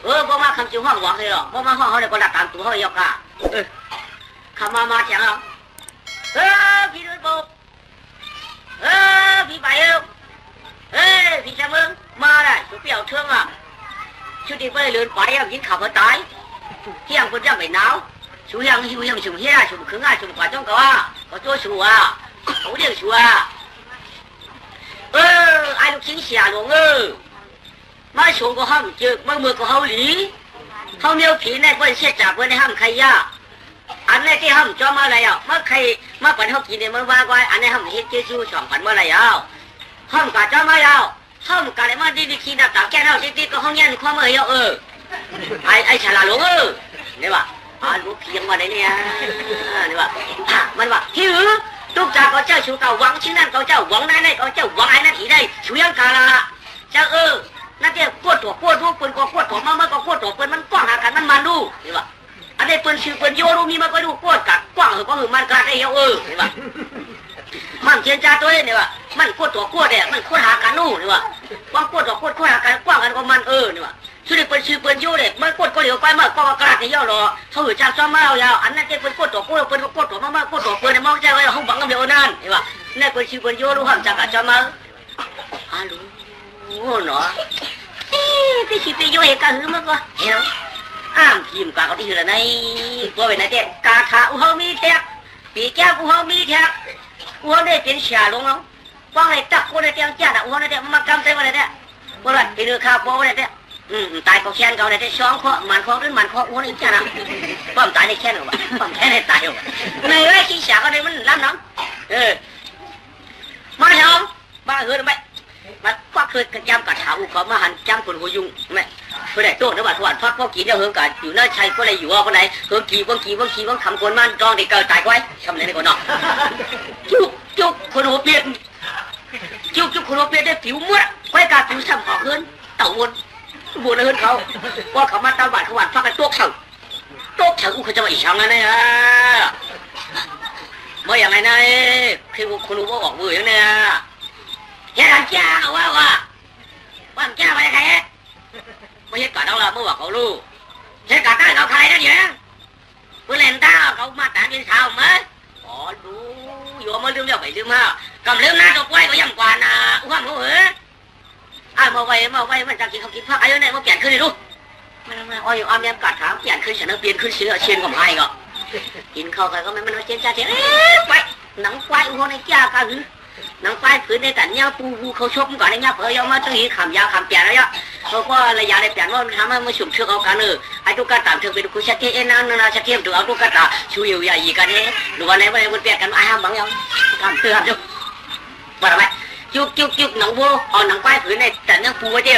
บ่มาคำจิ้วห้องหวังเลยหรอกบ่มาห้องเขาเนี่ยก็ดักตามตัวเขายกอ่ะคำมาแข็งเหรอพี่ด้วยปุ๊บพี่ไปเอ้พี่จะมึงมาได้สุดเปรี้ยวเชื่องอ่ะชุดที่ไปเลือนไปอ่ะยิงขับมาตายเที่ยงคนจะไม่หนาวชูยังหิวยังชุ่มเฮียชุ่มขึงอ่ะชุ่มกว่าจ้องก็ว่าก็ตัวชัวเขาเรียกชัวไอ้ลูกชิ้นเสียหลวงมาชงก็ห้ามเจอมาเมื่อก็เขาหลีเขาเมียวผีในเพื่อนเสียจากเพื่อนในห้ามใครย่าอันนี้ที่ห้ามจอมาอะไรอ่ะเมื่อใครมาปั่นเขากินเนี่ยมันว่าก้อยอันนี้ห้ามเฮ็ดเจ้าชู้สองพันเมื่อไรอ่ะห้ามกาจอมาแล้วห้ามกาเลยมาดีๆขี้ดับตาแก้วดีๆก็ห้องยันความเมื่อยไอ้ฉลาดหลวงเนี่ยว่ะลูกเพียงมาได้เนี่ยนี่ว่ะมันว่าหิวลูกจากก็เจ้าชู้เก่าหวังชิ้นนั้นก็เจ้าหวังนั้นก็เจ้าหวังไอ้นั่นทีได้ชูยังกาละเจ้านั่นเจ้าปวดตัวปวดรูปปืนก็ปวดตัวมาก็ปวดตัวปืนมันกว้างหากันมันมาดูนี่ว่ะอันนี้ปืนชื่อปืนโยรูมีมาก็ดูปวดกัดกว้างก็คือมันกัดได้เยอะนี่ว่ะมันเทียนจ่าตัวนี่ว่ะมันปวดตัวปวดเนี่ยมันควดหากันนู่นี่ว่ะกว้างปวดตัวปวดควดหากันกว้างกันก็มันนี่ว่ะชื่อปืนชื่อปืนโยเนี่ยมันปวดก็เหลียวไปมาก็กระดาษที่ย่อรอเขาหือจ่าซ้อมมาเอายาวอันนั้นเจ้าปืนปวดตัวปวดปืนก็ปวดตัวมากๆปวดตัวปืนเนี่ยมองใจไว้เขาบังกันเดียวนั่นนี่ว่ะนี่ปืนชื่อปืนโยรู้ห้ามจากจ่ามาลูเนาะที่ชีวิตโยเอกะหือมันก็เห็นอ้ามพิมพ์กาเขาที่หือละในตัวเป็นอะไรเด็กกาขาอุเฮามีแท็กปีแก้วอุเฮามีแท็กอุเฮาได้เป็นเสียลงแล้วฟังไอ้ตักคนในเตียงจ้าอุเฮาในเตียงมากำใจมาเลยเนี่ยว่าอะไรเป็นเรื่องข่าวโป๊ะเลยเนี่ยตายก็แค้นเขาเนี่ยช้องเคาะมันเคาะหรือมันเคาะอุเฮานี่จ้านะป้อมตายในแค้นหรอวะป้อมแค้นในตายหรอวะในเรื่องขี้เสียก็เลยมันล้ำน้ำมาเหรอบ้าเหือไหมมันควักเคยจำกัดหาอุกมาหันจำคนหัวยุงไหมเพื่อได้โต้นระหว่างทวารฟักพ่อกี่เนี่ยเฮืองกันอยู่น่าใช่ก็เลยอยู่ว่าคนไหนเฮืองกี่ว่างคำคนมันจองเด็กเกิดตายไว้ทำอะไรในคนนอกจุกคนหัวเปียกจุกคนหัวเปียกได้ผิวมัดไว้การผิวซ้ำหอกเฮือนเต่าวนเฮือนเขาว่าเขามาตาบาดเขาหวานฟักกันโต๊ะเฉาอุกเขาจะมาอีกช่างนั่นเนี่ยเมื่ออย่างไรนะคือคนรู้ว่าออกมืออย่างเนี้ยแค่การจ้าว่าจ้าไปใครไม่ใช่การเราละเมื่อว่าเขารู้ใช่การได้เราใครนั่นเนี่ยเพื่อเล่นตาเขามาตามยินข่าวมั้ยอ๋อรู้อยู่มาลืมเดี๋ยวไปลืมฮะกำลืมหน้าตัวไว้ก็ยังกว่านะว่าเขาเหรอมาไว้มันจะกินเขากินผักอะไรเนี่ยมาเปลี่ยนขึ้นเลยดูมันอ้อยอ้อมแยมกัดขาเปลี่ยนขึ้นฉันเปลี่ยนขึ้นเชียนกับไผ่ก็กินข้าวใครก็มันเชียนจ้าไปหนังควายอุ้งในจ้ากันนังไฟผืนในแต่เนี่ยปูเขาชกก่อนในเนี่ยเผยเอามาตั้งหีขำยาวขำเปียแล้วเขาก็ระยะในเปียว่ามันทำให้มันฉุกเฉินเอากันไอ้ตุ๊กตาเธอไปดูคุณชักเกนั่นนะชักเกมดูเอาตุ๊กตาชูอยู่ใหญ่กันเนี่ยหรือว่าในวันนี้มันเปียกันไอ้ห้ามบังยังทำเตือนจุ๊บว่าทำไมจุกหนังวัวเอาหนังไฟผืนในแต่เนี่ยปูไว้เจ้า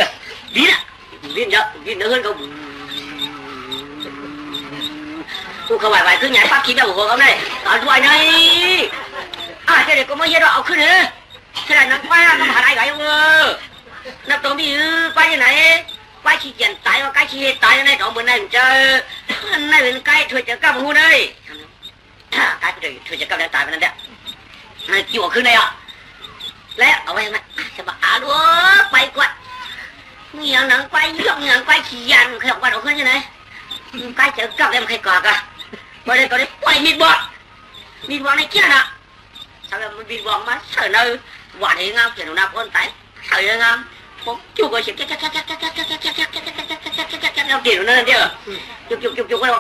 ดิ้นเยอะดิ้นเนื้อเขากูเขาไหวขึ้นใหญ่ปั๊บคิดเอาหัวเขาเนี่ยตอนด้วยนี่เด็กก็ไม่เยอะเอาขึ้นเลยขนาดนั้นป้าน้ำหาอะไรนับตัวมีป้าที่ไหนป้าขี้เกียจตายว่าใกล้ขี้ตายในสองบนนั้นเจอในเป็นใกล้ถอยจะกลับหูเลยใกล้ถอยจะกลับแล้วตายไปนั่นแหละจู่ขึ้นเลยแล้วเอาไว้ไหมจะมาดูไปกว่ามีอย่างนั้นไปย่องอย่างไปขี้ยันขยับไปเอาขึ้นยังไงใกล้จะกลับแล้วมันใครกอดกันพอได้ก็ได้ปล่อยมีดบอลในเกี้ยนะsao mình bị vòng mà sợ nơi quả thế ngam kiểu nào con tay sợ như ngam không chụp rồi chụp kiểu nơi kia chụp cái đó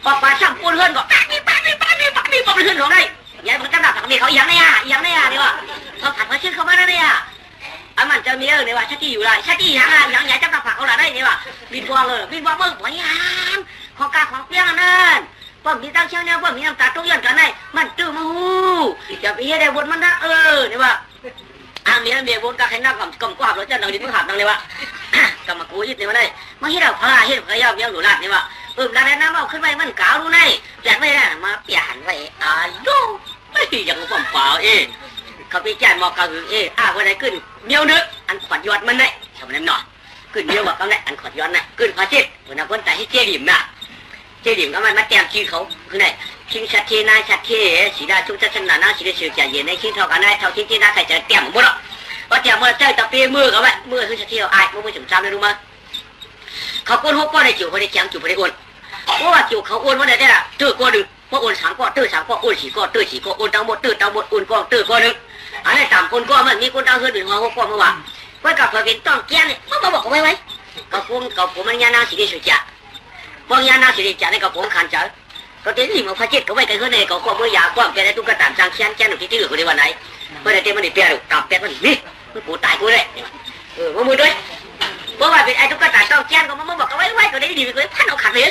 hoặc quả sắm côn hơn gọi bắn hơn xuống đây vậy mình cắt đạp thằng nàyเขายังเนี่ยดีกว่าเขาผัดมาชื่อเขามาได้เนี่ยมันจะมีเนี่ยว่าชักกี้อยู่ไรชักกี้ยังใหญ่จับผักเขาละได้เนี่ยว่าบินวางมึงปล่อยยังของกาของเปี้ยงนั่นป้อมมีตั้งเชียงเนี่ยป้อมมีน้ำตาทุกอย่างกันไหนมันตื้อมาหูจะไปเฮ็ดได้บนมันนะเนี่ยว่าเมียบนก็ให้นักกำกวาดรถเจ้าหน่อยดิมึงหับนั่งเลยว่ากำมากูยึดเนี่ยมาได้มาเฮ็ดเอาพลาเฮ็ดขยับยังหลุดลาดเนี่ยว่าร้านน้ำเอาขึ้นไปมันเก่าดูในเปลี่ยนไม่ได้มาเปลี่ยนไปดูไม่ยังป้อมเปล่าเขาไปแจ้งบอกกันวันไหนขึ้นเมียวนึกอันขวัญยอดมันได้ทำอะไรหน่อยขึ้นเมียวบอกกันได้อันขวัญยอดน่ะขึ้นพาเจ็ดวันนั้นคนแต่ให้เจ๊ดิ่มน่ะเจ๊ดิ่มก็มันมาแต้มชื่อเขาคือไหนชิงชัดเทนายชัดเทสีดาชุกชัดชนะน่าสีดาเสือจ่ายเย็นในชิ้นเท่ากันได้เท่าชิ้นที่น่าใครจะแต้มหมดหรอกว่าแต้มเมื่อเจ้าตะเปียมือเขาไว้มือคือชัดเทไอ้มือถึงจำได้รู้มั้ย เขาก้นหัวก้อนในจิ๋วเขาได้แจงจิ๋วเขาได้อ้วนเพราะว่าจิ๋วเขาอ้วนวันไหนเนี่ยเตื้อก้อนหนึ่งเพราะอ้วนสามก้อนเตื้อสามก้อนอ้วนสี่ก้อนเตื้อสี่ก้อนอ้วนทั้งหมดเตื้อทั้งหมดอ้วนก้อนเตื้อก้อนหนึ่งอันนี้ต่างคนก้อนมันมีคนตั้งเฮือนหนึ่งหัวก้อนเมื่อวานเพื่อกับเพื่อเป็นต้องแก้เนี่ยมาบอกเขาไว้กับผมมันยานาสีได้สุดจ้ะบางยานาสีได้จ้ะในกับผมขันเจอก็เต็มที่มันพระเจ้าก็ไว้กันเฮือนในกับเมื่อยาก้อนแกได้ตุ๊กตาจางแค้นหนุ่มที่เหลือคนในวันไหนเมื่อได้เต็มมันได้เปรี้ยวตับแป๊บมันนี่มันกูตายกูเลยมือด้วยเพราะว่าเป็นไอ้ตุ๊กตาต้องแค้นก็มันบอกเขาไว้ก็ได้ดีไปเลยพันเอาขัดเลย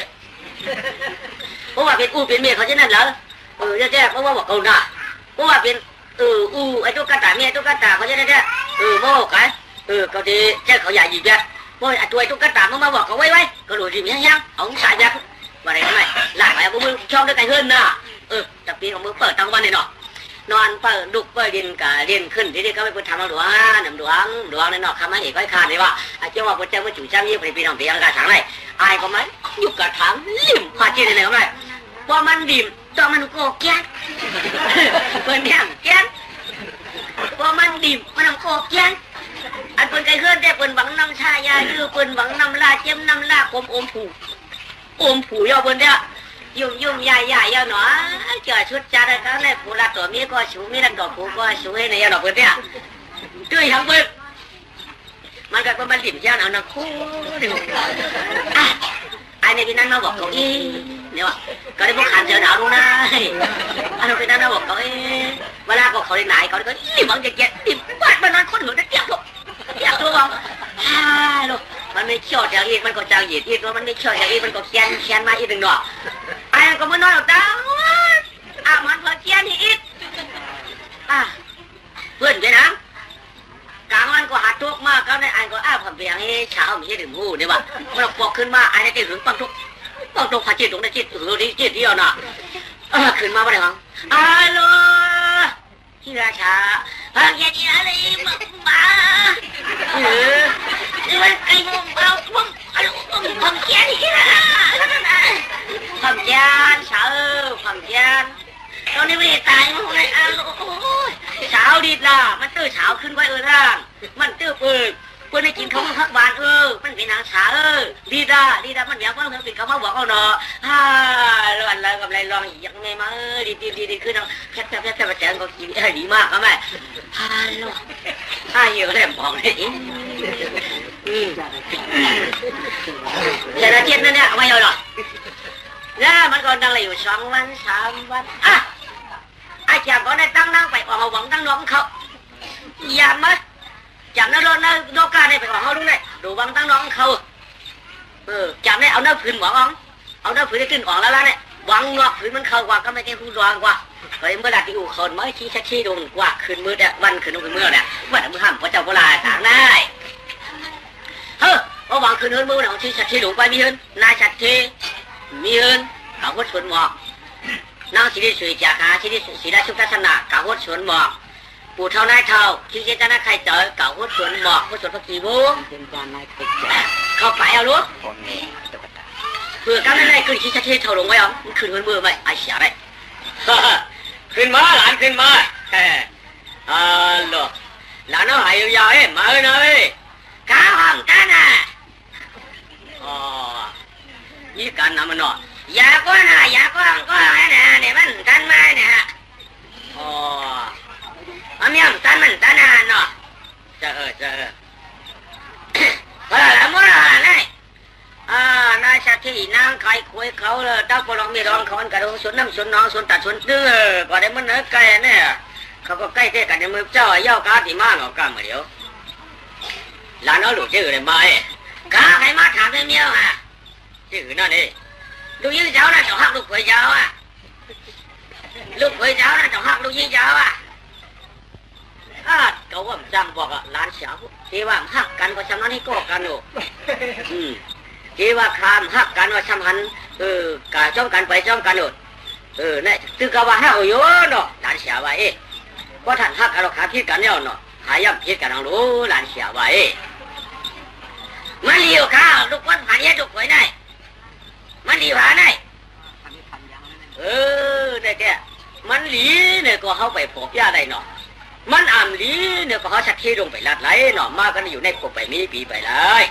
เพราะว่าเป็นเป็นเมียเขาเช่นนั้นเหรอแจ๊เพราะว่าบอกเอาหน้าเพราะว่าเป็นไอ้ตุ๊กตาเมียตุ๊กตาเขาเช่นนั้นโม่กันเขาดีแจ๊เขาใหญ่ยิ่งแจ๊โม่ไอ้ตัวตุ๊กตามันมาบอกเขาไว้ก็หลุดริมยังเอาสายยักษ์ว่าอะไรทำไมหลังอะไรพวกมึงชอบด้วยกันเฮือนน่ะแต่ปีของมึงเปิดตั้งวันเลยเนาะนอนเปิดดุกเปิดดินกับเรียนขึ้นที่นี่ก็ไม่พูดทำเอาหลวงน้ำหลวงในนอกคำให้เห็นไว้ขาดเลยว่าไอ้เจ้าว่าพระเจ้าว่าจู่เจ้ายี่ปีน้องเปียงกระถางไรอายก็ไหมยุกกระถางลิ่มพาจีนเลยเขาไหมพอมันดิ่มตอนมันโกแก่เปิดเนี่ยแก่พอมันดิ่มมันโกแก่อันเปิดไก่เฮือนแต่เปิดหวังน้ำชายาดื้อเปิดหวังน้ำลาเจ้มน้ำลาคมอมผูยาวเปิดเนี่ยยุ่มใหญ่ยาวหนอเจอชุดจ้าได้กันเลยผู้ละตัวมีก็ชูมีละดอกผู้ก็ชูให้ในยาดอกเปิดเนี่ยด้วยทั้งเปิดมันก็เป็นดิ่มย่างเอาหนักคู่ไอ้ในพี่นั้นมาบอกเขาเนี่ยว่าก็ได้พวกขันเจอหนาวรู้นะอันนั้นพี่นั้นมาบอกเขาเวลาเขาได้ไหนเขาก็หวังจะเก็บดิ่มบ้านมันนั้นคนเหมือนจะเจ็บลูกวังลูกมันไม่เชี่ยวจากอีกมันก็จางหยีดอีกมันไม่เชี่ยวจากอีกมันก็แค้นมาอีกหนึ่งดอกไอ้ก็มันนอนหลับตามันพอแค้นอีกเพื่อนไปนะกลางวันก็หาทุกมากครับในไอ้ก็ผมเพียงให้เช้าไม่ใช่ดื่มหูเนี่ยว่ามันปอกขึ้นมาไอ้ในติดหึงปังทุกพาจิตตรงในจิตที่จิตเดียวน่ะขึ้นมาไม่ได้หรอโลที่ราชาพังยันยันอะไรมามันไอ้มึงเอาพังแกนที่ละพังแกนเช้าพังแกนตอนนี้ไม่ตายมั้งไอ้เช้าดีล่ะมันตื้อเช้าขึ้นไว้ร่างมันตื้อเปิดเพื่อนได้กินข้าวพักบานมันเป็นนางเช้าดีด่ามันอยากว่าเพื่อนเป็นข้าวบอกเอาเนาะร้อนแล้วกับไรลองยังไงมาดีขึ้นเอาแค่มาแจงก็กินดีมากก็ไม่ลูกเยอะเลยมองเลยแต่ละเทียนนั่นเนี่ยไม่เอาหรอกแล้วมันก็ดังเลยอยู่2 วัน 3 วันไอ้เจ้าก็ได้ตั้งนั่งไปออกมาหวังตั้งน้องเขาอย่ามาจับน้ารถน้ารถการได้ไปออกเขาดูเลยดูหวังตั้งน้องเขาจับได้เอาหน้าผืนหวังเอาหน้าผืนได้ขึ้นออกแล้วล่ะเนี่ยหวังนอกผืนมันเข้ากว่าก็ไม่ใช่ผู้ดวงกว่าเคยเมื่อไรที่อู่คนไม่ชี้ดงกว่าคืนมืดเนี่ยวันคืนมืดเนี่ยวันมือห้ามพระเจ้าโบราณต่างได้เพราะหวังคืนมืดเนี่ยชี้ดงไปมีเฮินนายชัดเทมีเฮินเขาวัดสวนหมอกนางสิริสุยจากหาสิริศิลาชุกทัศนาเขาวัดสวนหมอกปู่เท่านายเท่าที่เจตนาใครเจอเก่าวัดสวนหมอกวัดสวนพระกีบูเข้าไปเอาลูกเพื่อการนั่นเลยขึ้นชี้ชัดเทเท่าลงไว้เอาขึ้นมือไหมไอ้เสียได้ขึ้นมาหลานขึ้นมาลูกหลานเอาหายยาวๆมาหน่อยข้าวห้องกันยี่กันนะมันเนาะยาก็นะยาก็นะเนี่ยมันกันมาเนี่ยมันยังกันมันกันนะเนาะก็ละมั้งนะนายชัดที่นางใครคุยเขาเลยดาวปลองมีรองเขากระโดดสวนน้ำสวนน้องสวนตัดสวนตื้อก็ได้มันเนื้อไก่เนี่ยเขาก็ใกล้เท่กันในมือเจ้าเย้ากาตีมาหรอกกันมาเดียวหลานน้อยหลุดชื่อเลยมากาใครมาถามเมียวชื่อนั่นเองลูกยี่เจ้าน่ะจะหักลูกเขยเจ้าลูกเขยเจ้าน่ะจะหักลูกยี่เจ้าเขาว่าจำบอกหลานสาวที่ว่าหักกันก็จำนั้นให้กอกันอยู่ที่ว่าคามหักกันว่าจำหันกาจ้องกันไปจ้องกันอยู่เนี่ยตึกว่าหักอยู่เนาะหลานสาวว่าก็ท่านหักกันเราขาพิษกันเนี่ยเนาะหาย่ำพิษกันเรารู้หลานสาวว่ามันเลี้ยวข้าวลูกคนผ่านเยอะลูกเขยได้มันดีหวาได้ได้แก่มันหลีเนี่ยก็เข้าไปพบยาได้เนาะมันอ่ำหลีเนี่ยก็เขาชักขี้ลงไปลัดไหลเนาะมากันอยู่ในกบไปมีปีไปเลย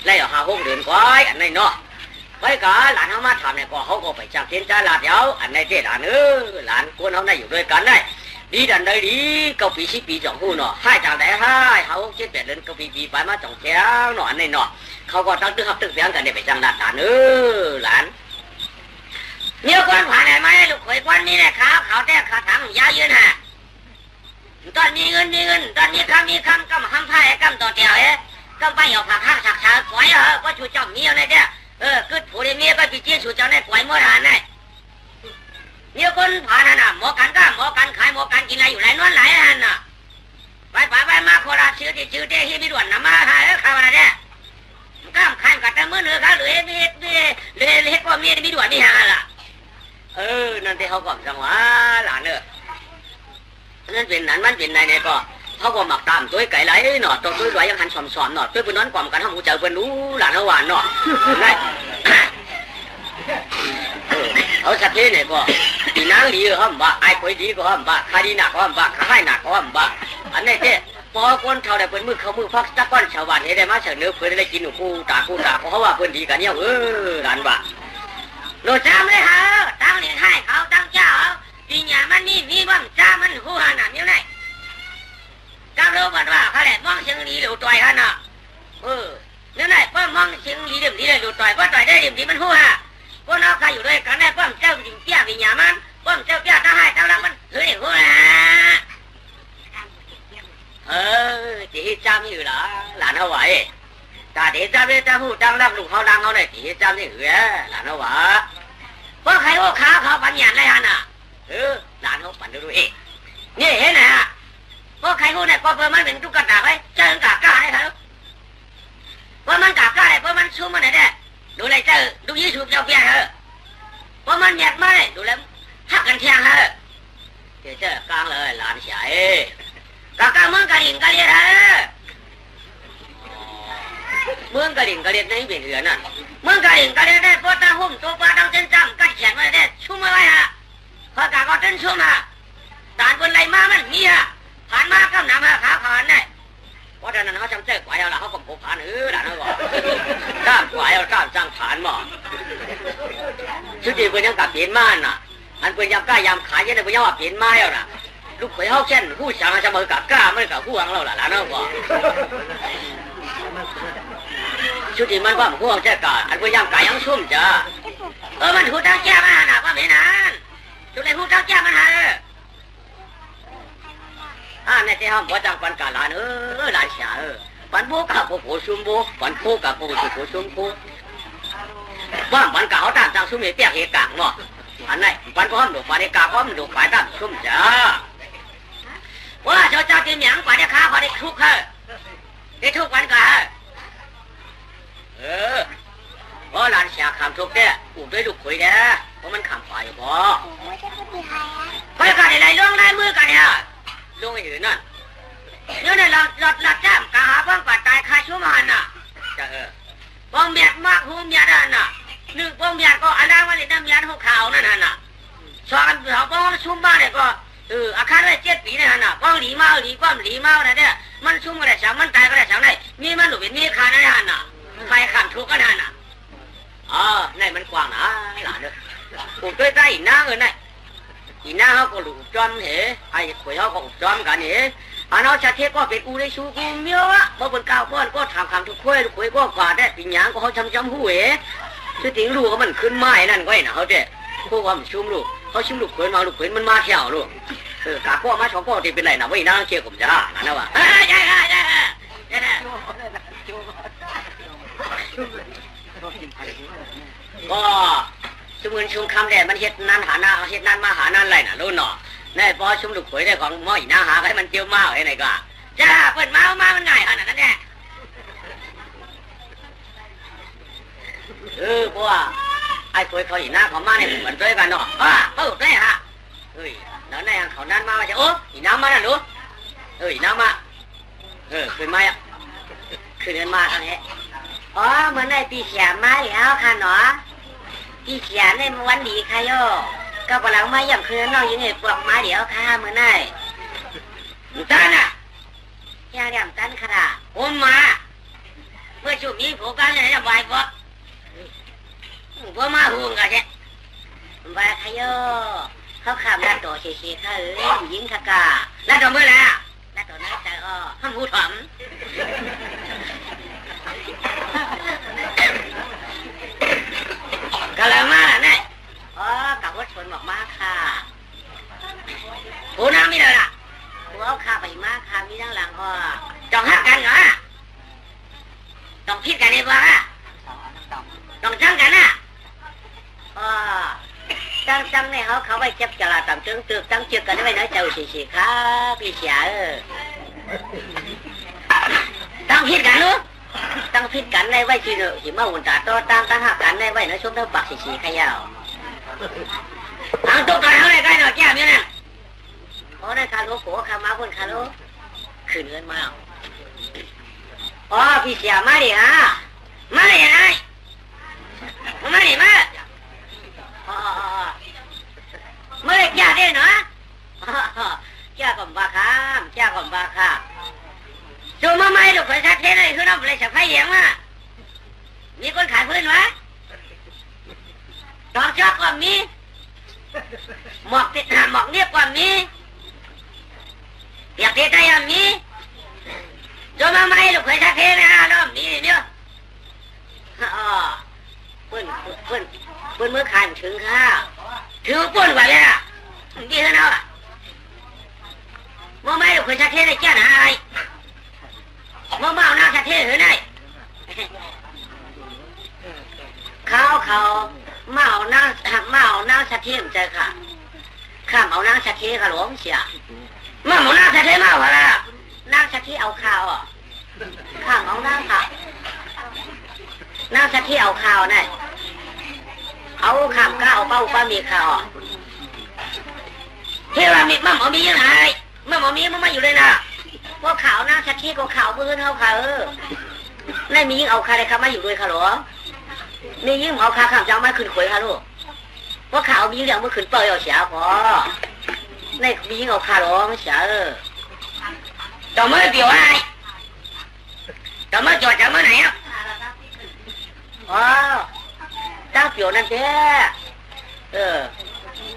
ไล่หาห้องเดินก้อยอันไหนเนาะไว้กะหลานเขามาทำเนี่ยก็เขาก็ไปจ้างเทียนจ้าลาดเดียวอันไหนเด็ดอันหลานคนเขาได้อยู่ด้วยกันได้ดีดันได้ดีเกาปีสิปีจ่องหูเนาะให้จากไหนให้เขาเจ็ดแปดเดือนเกาปีไปมาจ่องแก้วเนาะอันไหนเนาะเขาก็ตั้งตึกหับตึกเสียงกันเนี่ยไปจ้างลาดหลานหลานเนี่ยคนผ่านไหนมาลูกข่อยคนนี้เนี่ยเขาแต่ขาถังยาวยืนฮะตอนมีเงินตอนนี้มีคำกำห้ำไพ่กำต่อแถวกำไปเอาผักห้างสักชาก๋วยว่าชูจ่อมนี้อะไรเนี่ยกึศผู้เมียก็ปีเจี๊ยชูเจ้าในก๋วยมอทานเนี่ยเนี่ยคนผ่านน่ะหมอกันก็หมอกันขายหมอกันกินอะไรอยู่ไรนวลไหลหันน่ะไปมาโคราชชื่อเด้ฮิบิด่วนน้ำมาหายข้าวอะไรเนี่ยก้ามขันกับแต่มือเนื้อเขาเลยก็มีด่วนนี่ฮะล่ะนั่นที่เขาก่อนจังหวะหลานนั่นเป็นนั้นมันเป็นในเนี่ยก็เขาก็หมักตามตัวไก่ไหลหน่อตัวไหวยังหันสอนหน่อตัวเป็นนั้นกล่อมกันห้องหูเจ้าเป็นรู้หลานหวานหน่อได้เขาสักทีเนี่ยก็ปีนังดีก็ห้ามบ้าไอ้คอยดีก็ห้ามบ้าคดีหนักก็ห้ามบ้าข้าหนักก็ห้ามบ้าอันนี้เจ้พอคนชาวใดเป็นมือเขามือพักตะก้อนชาวบ้านเห็นได้มาเสนอเพื่อได้กินหนูกูตาเพราะว่าเพื่อนดีกันเนี่ยหลานบ้าโดนจ้าเลยฮะตั้งเลี้ยงให้เขาตั้งเจ้าปีนี้มันนี่บ้างจ้ามันหัวหนาเนี่ยไงก็รู้ว่าเขาแหละมองเชิงดีหรือต่อยกันน่ะเนี่ยไงก็มองเชิงดีเรื่องดีเลยหรือต่อยก็ต่อยได้เรื่องดีมันหัวพวกน้องใครอยู่ด้วยกันได้ป้อมเจ้าจริงเปี้ยวิญญามันป้อมเจ้าเปี้ยถ้าให้เจ้าลังมันเฮ้ยหัวจีจำอยู่ละหลานเอาไว้ตาเดี๋ยวจำเลยจำหูจำรับลูกเขาดังเขาเลยจีจำนี่เหรอหลานเอาไว้เพราะใครว่าเขาปัญญาได้ฮะน่ะหลานเขาปั่นดูเองนี่เห็นไหมฮะเพราะใครรู้เนี่ยก็เพราะมันเป็นตุ๊กตาไว้เจ้ากากาได้ครับเพราะมันกากาได้เพราะมันชูมันไหนได้ดูเลยเจ้าดูยี่สุกเจ้าเปี้ยเหรอเพราะมันหยัดมาเลยดูแล้วหักกันเทียงเหรอเจ้ากลางเลยหลานเฉยกากาเมืองกะลิ่งกะเลียดเหรอเมืองกะลิ่งกะเลียดนี่เป็นเหือนั่นเมืองกะลิ่งกะเลียดได้เพราะตาหุ่มตัวปลาต้องเส้นจำกัดแขนไว้ได้ชุ่มไว้ฮะพอกากาเต้นชุ่มฮะตานบนไหลมามันมีฮะผ่านมาก็นำมาขาผ่านได้เพราะฉะนั้นเขาจำเจ๊กไว้เอาละเขาก็ผูกผ่านหลานเขาบอกก้ามไว้เอาก้ามจังผ่านหมอชุดที่เพื่อนยังกับเปลี่ยนม่านน่ะอันเพื่อนยำกล้ายำขายยังได้เพื่อนยังว่าเปลี่ยนไม้เอาน่ะลูกเขยเขาเช่นผู้ช่างจะมือกับกล้าไม่กับผู้หวังเราหลานเขาบอกชุดที่มันว่าผู้หวังเจ๊กาอันเพื่อนยำกายยังชุ่มจ้ามันหูตั้งแก้มันน่ะว่าไม่นานชุดในหูตั้งแก้มันฮะในที่ห้องพ่อจังปันกาลานหลานเสียปันโบกับโบชุมโบปันโบกับโบชุมโบว่าปันกาเขาตามจังชุมเปียกเหตุกางเนาะอันไหนปันก็ห้องดูปันกาห้องดูปันตามชุมจ้าว่าเจ้าที่เหนียงปันได้ข้าพอได้ทุกข์เหรอได้ทุกข์ปันกาเพราะหลานเสียขำทุกข์เนี่ยอุ้มด้วยลูกคุยเนี่ยเพราะมันขำไปพอเพราะการอะไรล่วงได้มือกันเนี่ยลงอยู่นั่นเนี่ยเราจ้ามกาหาบ้างปัดตายคาชั่วมันน่ะจะบ้องเบียดมากหูเบียดนั่นน่ะหนึ่งบ้องเบียดก็อะไรวันนี้น้ำเบียดหัวขาวนั่นน่ะสองบ้องชุ่มบ้านเนี่ยก็อาคารได้7 ปีนั่นน่ะบ้องหลีเมานะเนี่ยมันชุ่มก็ได้ฉังมันตายก็ได้ฉังได้มีมันหลุดเป็นมีขานั่นน่ะไฟขันทุกข์ก็นั่นน่ะในมันกว้างนะหลานเลยปลูกด้วยใจอีน้าเนี่ยอีน้าเขาก็หลุดจอมเหไอ้ขวยเขาก็จอมกันเหอันเอาชาเทก็เป็นกูได้ชูกูเมียวะเพราะเป็นก้าวก้อนก็ทำคำทุกขวยก็กว่าได้ปีหยางก็เขาจำหูชื่อติ๋งลูกก็มันขึ้นไม้นั่นก็ไอ้น่ะเขาเจ้พวกว่ามันชุ่มลูกเขาชุ่มลูกขวยมาลูกขวยมันมาเที่ยวลูกกาก้อมาสองก้อที่เป็นไรนะว่าอีน้าเชี่ยผมจะนั่นนะวะใช่ก็สมุนชุมคำแดดมันเฮ็ดนั่นหาหน้าเฮ็ดนั่นมาหานั่นไรน่ะรู้เนาะในพอชุมลูกขวยได้ของหม้ออีน้าหาให้มันเจียวมาไอ้ไหนก็จ้าเปิดมามันง่ายขนาดนั้นแน่เพราะว่าไอ้ขวยเขาอีน้าเขามาเนี่ยเหมือนด้วยกันเนาะได้ฮะแล้วในเขานั่นมาจะอีน้ามาน่ะรู้อีน้ามาขึ้นมาขึ้นเงินมาทางนี้เหมือนในปีเสียมาแล้วค่ะเนาะปีเสียในวันดีค่ะโยก็พลังมาอย่างคืนน้องยังไงปลอกมาเดี๋ยวค่ะเหมือนในตันอ่ะยาเรียมตันค่ะผมมา เมื่อช่วงนี้ผมการจะไหวบ่มาห่วงกันใช่ไหวขยอเขาขำหน้าตัวเฉยๆเขายิงทากาหน้าตัวเมื่อไรหน้าตัวนั้นใจห้ามหูถมกะละมาเนี่ยกับวัดชนบอกมาค่ะผู้น้ำมีเลยล่ะผู้เอาข้าไปมาค่ะมีทั้งหลังจ้องหักกันเหรอต้องคิดกันดีกว่าต้องจังกันนะจังเนี่ยเขาไปจับจราต่ำตึกตั้งเชือกกันได้ไหมนะเจ้าสิครับพี่เสียต้องคิดกันลูกต้องคิดกันได้ไว้ทีเดียวหิมะหุ่นตาโตตั้งหักกันได้ไว้นะชมเท่าปักสิขยาวทางตัวกันเท่าไรกันหน่อยแก้มเนี่ยนะโอ้ได้คาโลโผล่คามาคนคาโลขึ้นเงินมาพี่เสียมาดิฮะมาดิไอ้มาดิมาเมื่อไรแก้ได้เนาะแก้ก่อนบาข้ามแก้ก่อนบาข้ามจูมาไม่หรอกคนชักเท่เลยคือน้องเลยจะไฟเหลียงมามีคนขายพื้นวะดอกชอบก่อนมีหมอกติดหมอกเรียบก่อนมีอยากเทใจอ่ะมีจูมาไม่หรอกคนชักเท่เลยฮะน้องมีเนี่ยเปิ้นเมื่อขานถึงค่ะถือป้นกว่าเลยอ่ะดีขนาดว่าไม่หรอกคนชักเท่เลยแก่หายเมื่อเมาหน้าชักเท่หรือไงเขาเมาหน้าชักเท่มใจค่ะข้ามเอาหน้าชักเท่ค่ะหลวงเสียเมื่อหน้าชักเท่เมาค่ะหน้าชักเท่เอาข้าวข้ามเอาหน้าค่ะหน้าชักเท่เอาข้าวนี่เอาข้ามก้าเอาเป้าป้ามีข้าวเท่ว่ามีมั่งหมอมียังไงมั่งหมอมีมันมาอยู่เลยนะพวกข่าวนะชักขี้ก็ข่าวมือเขาค่ะในมียิ่งเอาคาเลยค่ะมาอยู่ด้วยค่ะหรอมียิ่งเอาคาข้ามจังมาขึ้นขวยค่ะลูกพวกข่าวมียิ่งเรื่องเมื่อขึ้นเปิดเอาเสียพอในมียิ่งเอาคาหรอไม่เสียต่อเมื่อเดียวไอ้ต่อเมื่อจอดจากเมื่อไหนอ่ะตั้งเปียวนั่นแท้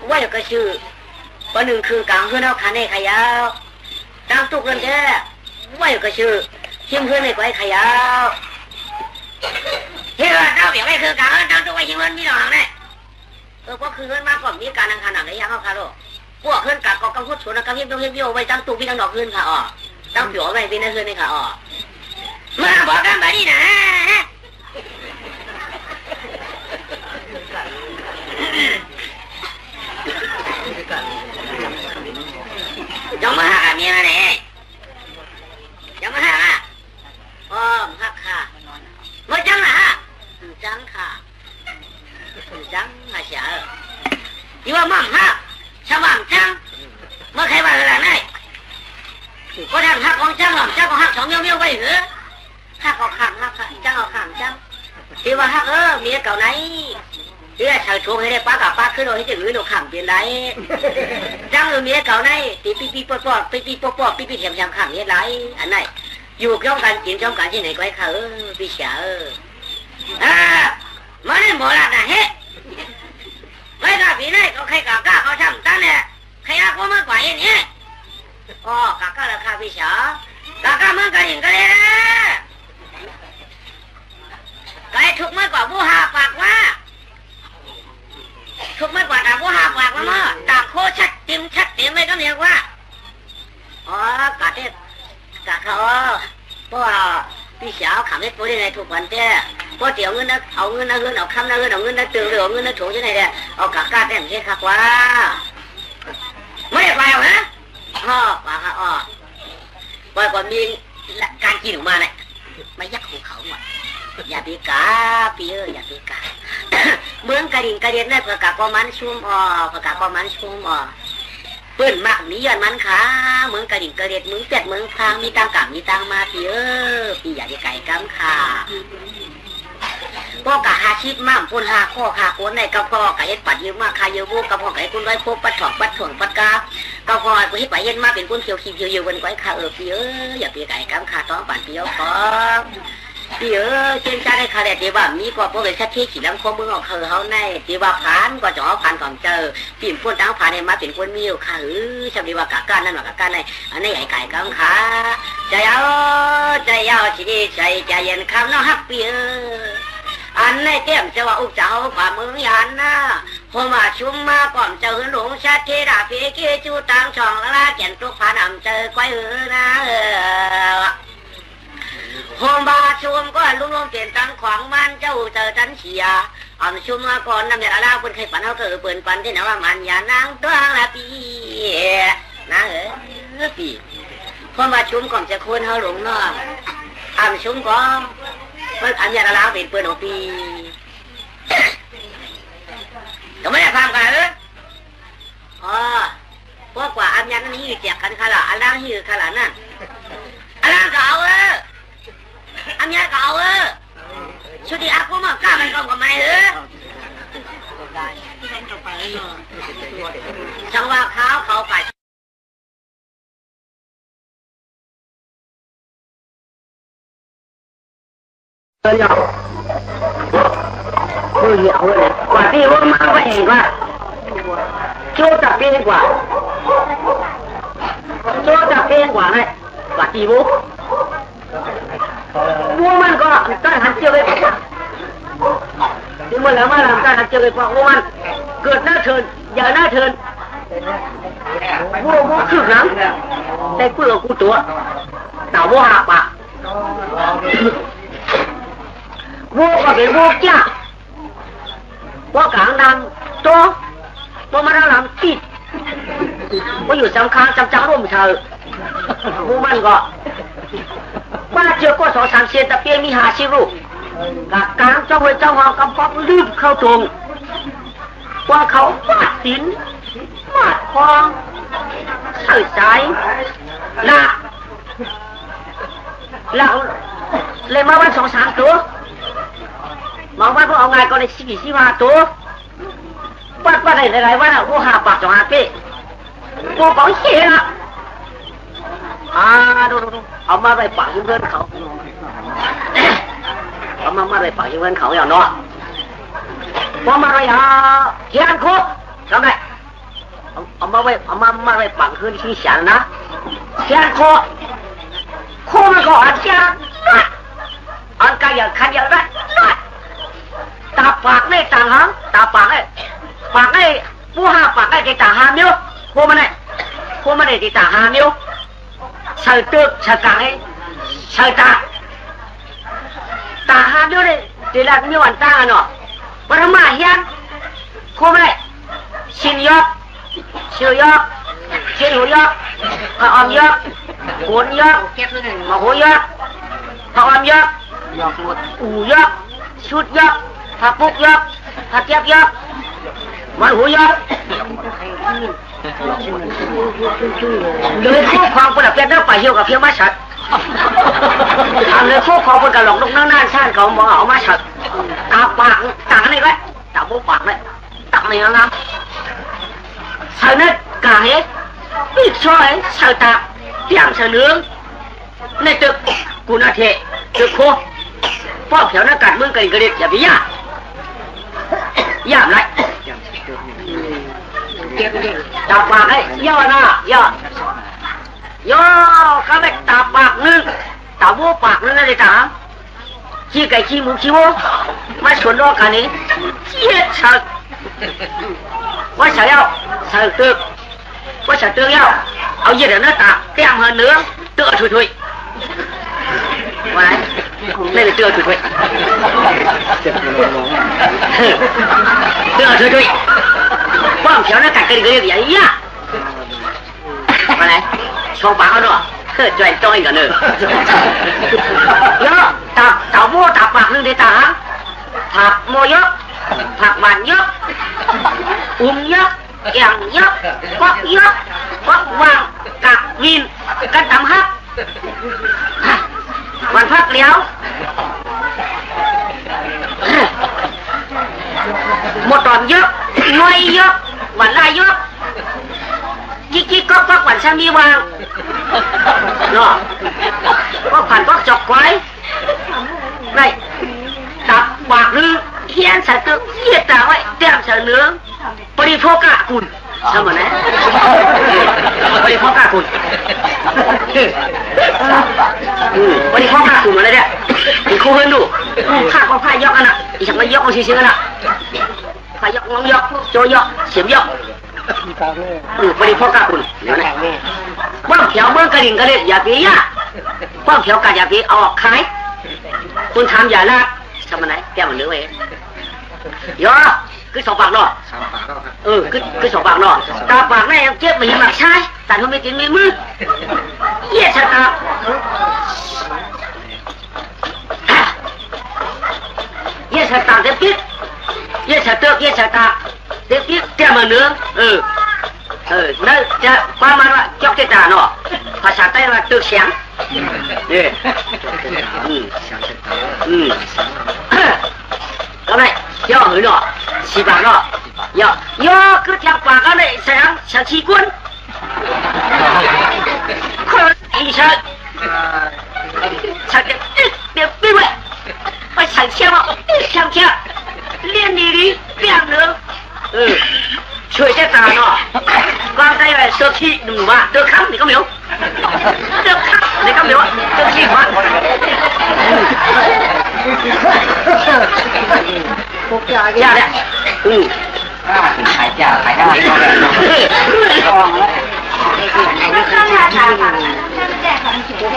ว่าอย่างกระชื่อวันหนึ่งคือกลางคืนเอาขาในขยาวตั้งตุกนั่นแท้ว่าอย่างกระชื่อชิมคืนในไว้ขยาวเฮ้ยตั้งเปียวไม่คือกลางตั้งตุกไว้ชิมคืนมีหลังเนี่ยก็คือคืนมาก่อนมีการนังขนาดไหนยังเข้าคาโลพวกคืนกับกองพุทธชนกับเฮียต้องเฮียโยไว้ตั้งตุกมีตั้งดอกคืนค่ะตั้งเปียวไว้เป็นในคืนนี่ค่ะมาบอกกันแบบนี้นะจังมาหาเมียมาเนี่ยจังมาหาฮักค่ะเมื่อจังล่ะจังค่ะจังมาเสียยี่ว่ามั่งฮักสว่างจังเมื่อใครว่าอะไรนี่ก็ทำฮักของจังหรอจังก็ฮักสองเมียวไปเหรอฮักเอาขำฮักจังเอาขำจังที่ว่าฮักเมียเก่าไหนเดี๋ยวชาวชงให้ได้ป้ากับป้าขึ้นเราให้จะรื้อเราขำเป็นไรจังเมียเก่าไหนปีปอดปีเทียมขำเฮ็ดไรอันไหนอยู่ย่อมกันกินย่อมกันที่ไหนก็ให้เขาพี่เสียมาเล่นหมอละนะเฮ้ไม่กล้าปีไหนก็ใครกล้าเขาทำตั้งเนี่ยใครรักก็มากกว่าอย่างนี้กล้าราคาพี่เสียกล้าเมื่อกันอย่างก็เลยนะไก่ถูกมากกว่าผู้หาปากว่าถูกมากกว่าแต่ผู้หาปากว่ามั้งตาโคชัดเต็มไม่ก็เรียกว่ากะเทศกะเขาเพราะว่าพี่สาวขำเล็กตัวได้ในทุกวันแต่พอเดี๋ยวเงินนะเอาเงินนะเอาคำนะเอาเงินนะตื่นเอาเงินนะโถที่ไหนเนี่ยเอากะกล้าแต้มเช็ดค่ะว่าไม่ได้ไปหรอกนะว่าค่ะว่าก่อนมีการกินออกมาเนี่ยไม่ยักหูเขาหมดอย่าปีกาปีอย่าปีกาเมืองกระดิ่งกระเดียนได้ประกาศประมาณชุ่มประกาศประมาณชุ่มเปิ้นมากมีย้อนมันค่ะเมืองกระดิ่งกระเดียนเมืองเป็ดเมืองพางมีตังกะมีตังมาปีปีอย่าได้ไก่กำค่ะพ่อกะหาชีพมั่มปุ่นหาข้อหาคนในกระเพาะกะเย็ดปัดยืมมาคาเยอะโบกระเพาะกะเย็ดคุณไว้พบปัดถอกปัดถ่วงปัดกากระเพาะกูให้ไปเย็นมาเป็นคุณเขียวเขียววันไว้ค่ะปีอย่าปีไก่กำค่ะต้องปั่นปีขอ พี่เจนจ้าได้คาเดตีว่ามีก็พวกเลยชัดที่ขี่ลำโคมือของเขาในตีว่าผ่านก็จะเอาผ่านก่อนเจอปีนพ่นตั้งผ่านในมาเป็นคนมีอยู่ค่ะชาวดีว่ากะก้านนั่นว่ากะก้านในอันนี้ไก่กังขาใจเอาชีดีใจเย็นคำน้องฮักพี่อันในเต็มจะว่าอุกเจ้าฝ่ามือยันนะพอมาชุมมาก่อนเจอหลงชัดที่ดาพีเกจูตังช่องละแก่นตุกผ่านเจอก้อยนะพอมาชุมก็ลุงเปลี่ยนตังขวางมันเจ้าเจอฉันเชียชุมมาก่อนน้ำเนี่ยละคนเคยฝันเขาเกิดเปิ่นปันที่ไหนว่ามันอย่านางตัวละปีนะปีพอมาชุมก่อนจะควรเขาหลงเนาะชุมก็มันอันนี้ละเป็นเปิ่นของปีก็ไม่ได้ทำกันพวกกว่าอันยันนี่อยู่เจียกันขละอันล่างอยู่ขละนั่นอันล่างเก่าอันยันเก่าชุดที่อากูมากล้ามันก็กับไม่จังว่าเขาไปผู้เหยียบเลยกว่าที่ว่ามาก็เองว่าโจจับเองกว่าโจจับเองกว่าไงกว่าที่วัวมันก็การหันเจียวเลยที่มันแล้วมาทำการหันเจียวเลยกว่าวัวมันเกิดหน้าเทินอย่าหน้าเทินวัวคือหลังได้เปลือกกูตัวแต่วัวหักปะวัวก็เป็นวัวจ้าวัวกลางดังตัวมาดังติดว่าอยู่สำคัญจำจังร่มเธอวัวมันก็ว่าเจอก็2-3เซนตะเปียมี50 ลูกกับกลางเจ้าเวเจ้าหอกำป๊อกลืมเข้าตรงว่าเขาฟาดสินฟาดคอใส่ใจละแล้วเลยมาวัน2-3 ตัวมาวันพวกเอาไงก็เลย4-5 ตัวว่าได้หลายวันอ่ะพวก5 ปาก2 5 ปีพวกเขาเหี้ยดูเอามาไปปากเพื่อนเขาเอามาไปปากเพื่อนเขาอย่างเนาะพอมาไปเขียนโคทำไงเอามาไปปากเพื่อนที่ฉันนะเขียนโคมันก็อันเขียนอันกายอย่างขันอย่างนั้นตาปากในต่างหางตาปากในผู้5 ปากในที่ต่าง5 นิ้วโคมันในที่ต่าง5 นิ้วใส่ตึกใส่กางใส่ตา5 นิ้วเลยทีละนิ้วอันตาเนาะวันธรรมะเฮียนโคมันเลยชินยกชื่อยกเชียนหูยกพระอมยกโขนยกมโหยกพระอมยกอูยกชุดยกพระปุกยกพระเทียบยกมันหูยกเลยคู่ครองคนแบบเพี้ยนเด้อไปเหี่ยวกับเพี้ยนมาฉัดทำเลยคู่ครองคนกับหลงนกนั่งนั่นซ่านเขาบอกเอามาฉัดตาปากต่างนี่ไว้ตาบุปากเลยต่างนี่นะใส่เนื้อกาเฮ็ดปิดช่อยใส่ตาเตี้ยงใส่เนื้อในตึกกูนาเทตึกโคพ่อแถวหน้ากัดมึงกันกระเด็ดอย่าไปย่ามไรตาปากไอ้ย่อหน้าย่อก็ไม่ตาปากนึงตาวัวปากนึงอะไรตาขี้ไก่ขี้หมูขี้วัวมาชวนรอกันนี้เจี๊ยดสักว่าเสียใส่ตึกว่าเสียตึกเอาเยอะเดี๋ยวหน้าตาแก้มหันเนื้อเตือถุยว่าไรไม่ได้เตือถุยป้อมเขียวหน้ากัดกันเลยอย่างนี้มาไหนชงปากเขาด้วยจ่อยจ้อยกันเลยเยอะตาโม่ตาปากนึงได้ตาผักโมยกผักหวานยกยกอย่างยกวักวางกักวินกันตำฮักวันพักเลี้ยวหมดตอนยกน้อยยกวันลายยกจิ๊กก็พักวันช่างมีวางเนาะก็ผ่านพักจอกไว้ này đạp bạc lư hiến sản tự hiết trả vậy đem sản nướng body phố cả cùn sao mà nè body phố cả cùn body phố cả cùn mà đây đấy thì khu hơn đủ khác có phải dọc anh ạ thì chẳng có dọc có xí xíu anh ạ phải dọc ngon dọc cho dọc xiếm dọc body phố cả cùn nhớ này băng khéo băng cái đình cái đấy giả phí nhá băng khéo cả giả phí ở kháiคุณทำอย่าละทำอะไรแก้มันเนื้อเองย่อคือสองปากเนาะคือสองปากเนาะตาปากนี่ยังเจ็บไม่ยังหนักใช่แต่ทำไมติดมือเยี่ยชะตาเยี่ยชะตาเด็กปิ๊ดเยี่ยชะเตือกเยี่ยชะตาเด็กปิ๊ดแก้มันเนื้อนั่นจะความมันว่าจอกเจตาเนาะภาษาใต้ว่าตึกเสียงเนี่ยcái này do người nọ xì bạc nọ do cứ theo bạc cái này sáng chi quân không ý sợ sáng được biết vậy phải sáng xem liên đi biết nữaช่วยเจ้าตาเนาะวางใจไว้เสื้อขี้หนึ่งว่าเสื้อค้ำนี่ก็ไม่รู้เสื้อค้ำนี่ก็ไม่รู้เสื้อขี้ว่าพวกยาเนี่ยขายจ่าขายได้ทองแล้วพวก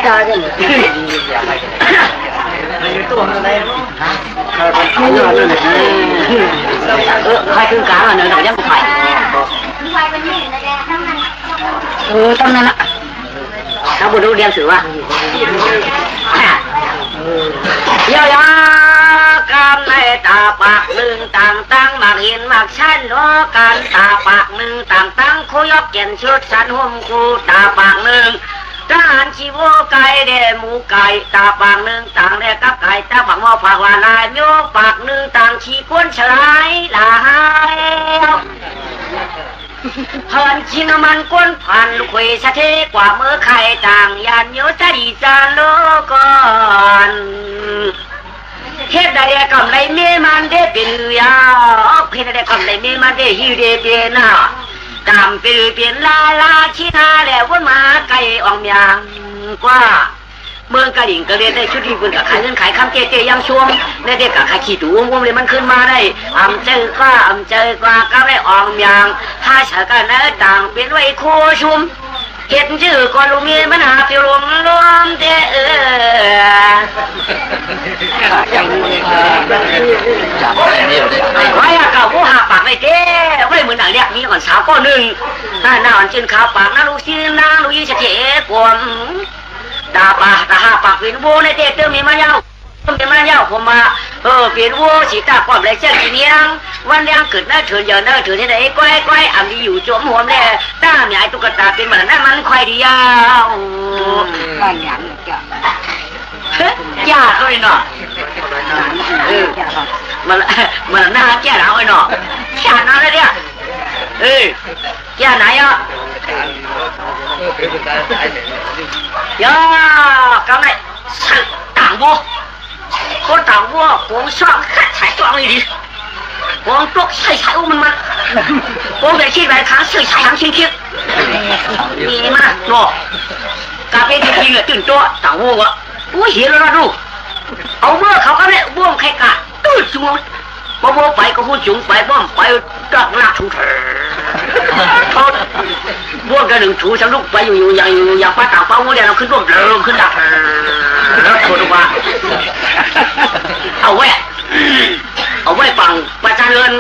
ยาเนี่ยตัวอะไรใครขึ้นกลางอ่ะเนยเรายังไม่ขายตั้งนั้นละเราบุรุษเรียนสื่อว่าย่อกำในตาปากหนึ่งต่างตั้งหมากหินหมากชั้นโลกันตาปากหนึ่งต่างตั้งคุยกเกียนชุดสันหุ่มกูตาปากหนึ่งทหารชีวไก่เดหมูไก่ตาปากหนึ่งต่างเดกับไก่ตาปากหม้อผักวานลายโยปากหนึ่งต่างชีก้นฉลายลายเฮินชินมันก้นผ่านลูกเวสะเทกว่าเมื่อไข่ต่างยานโยจะดีจานโลก่อนเฮ็ดได้กำไรเมีมันได้เป็นยาเฮ็ดได้กำไรเมีมันได้ฮิวได้เป็นน่ะกำเป็นลาชินาแล้วว่ามาไก่อ่องยางกว่าเมืองกระดิ่งกระเรียนได้ชุดที่คุณกับขายเงินขายคำเจยังช่วงได้เด็กกับขายขี้ตูวงเลยมันขึ้นมาได้เจอกว่าก็ได้อ่องยางถ้าเฉยกันแล้วต่างเป็นไว้โคชุมเห็นชื่อก่อนลุงมีมันหาเปียวลมเด้ไว้อะกับผู้หาปากไม่เด้ไว้เหมือนหนังเรียกมีก่อนสาวก็หนึ่งหน้าอ่อนจินขาวปากน้าลูกซีนางลูกยี่เฉยกวมตาปากตาหาปากเป็นวัวในเด็กเติมมีมายาวเป็นมายาวผมมาเป็นวัวสีตาความไรเจ้าจีเนียงวันเลี้ยงเกิดหน้าเถื่อนเยอะหน้าเถื่อนที่ไหนก้อยอ่ำดีอยู่จมหัวแม่ตาหมีไอตุ๊กตาเป็นเหมือนนั่นมันควายดียาวบ้านหยังจ้าด้วยเนาะมันหน้าแก่เราเนาะแก่นั่นเลยเนี่ยแก่ไหนอ่ะย่ากำไรสั่งต่างบัวคนต่างบัวผมชอบขัดสายตัวเลยดิผมตกใส่มันผมไปที่ไหนครั้งใส่ทางชิ้นคิดมีมากเนาะกาเฟ่จริงๆเนี่ยตื่นตัวต่างบัวกูเห็นแล้วนะดูเอาเมื่อเขาก็เนี่ยบ้วงใครกะตื่นจังบ่บ่ไปก็พูดจุงไปบ่ไปกักลากถูเขาบ้วงกันหนึ่งถูฉันลุกไปอยู่อย่างป้าต่างป้าวัวเนี่ยเราขึ้นร่วมเริ่มขึ้นดักแล้วโทษว่าเอาไว้ฟังประจานเงิน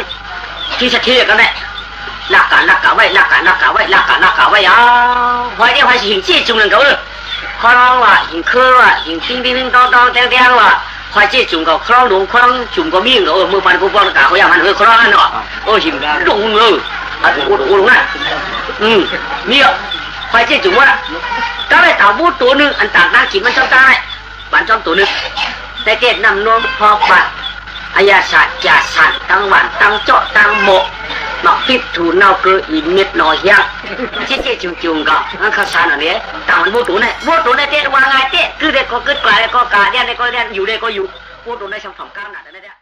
ที่จะเที่ยกันเนี่ยลักกะไว้เอาไว้เนี่ยไว้หินจี้จุงหนึ่งเขาเลยคล้องว่ะหินเครือว่ะหินติ้งตองแดงว่ะไว้จี้จุงกับคล้องหลงคล้องจุงกับมิ่งเมือฟันกูป้อนกะเขาอย่างมันคล้องนั่นเนาะหินหลงอุลงน่ะมีอ่ะไว้จี้จุงว่าก็ได้เต่าบูตัวนึงอันต่างนั่งกินมันชอบตายบ้านชอบตัวนึงแต่เกศนำนวมพอปัดอายาศาสตร์จ่าสันตั้งหวานตั้งเจาะตั้งโมเนาะพิษถูนเอาเกลืออินเม็ดหน่อยยังเจ๊จุงก็นั่นข้าวสารอันนี้ต่างมันบูตัวเนี่ยเจ๊วางไงเจ๊คือเด็กก็กึศกลายก็กาเรียนอยู่ ปูดูในช่องก้าวหนาแต่เนี่ย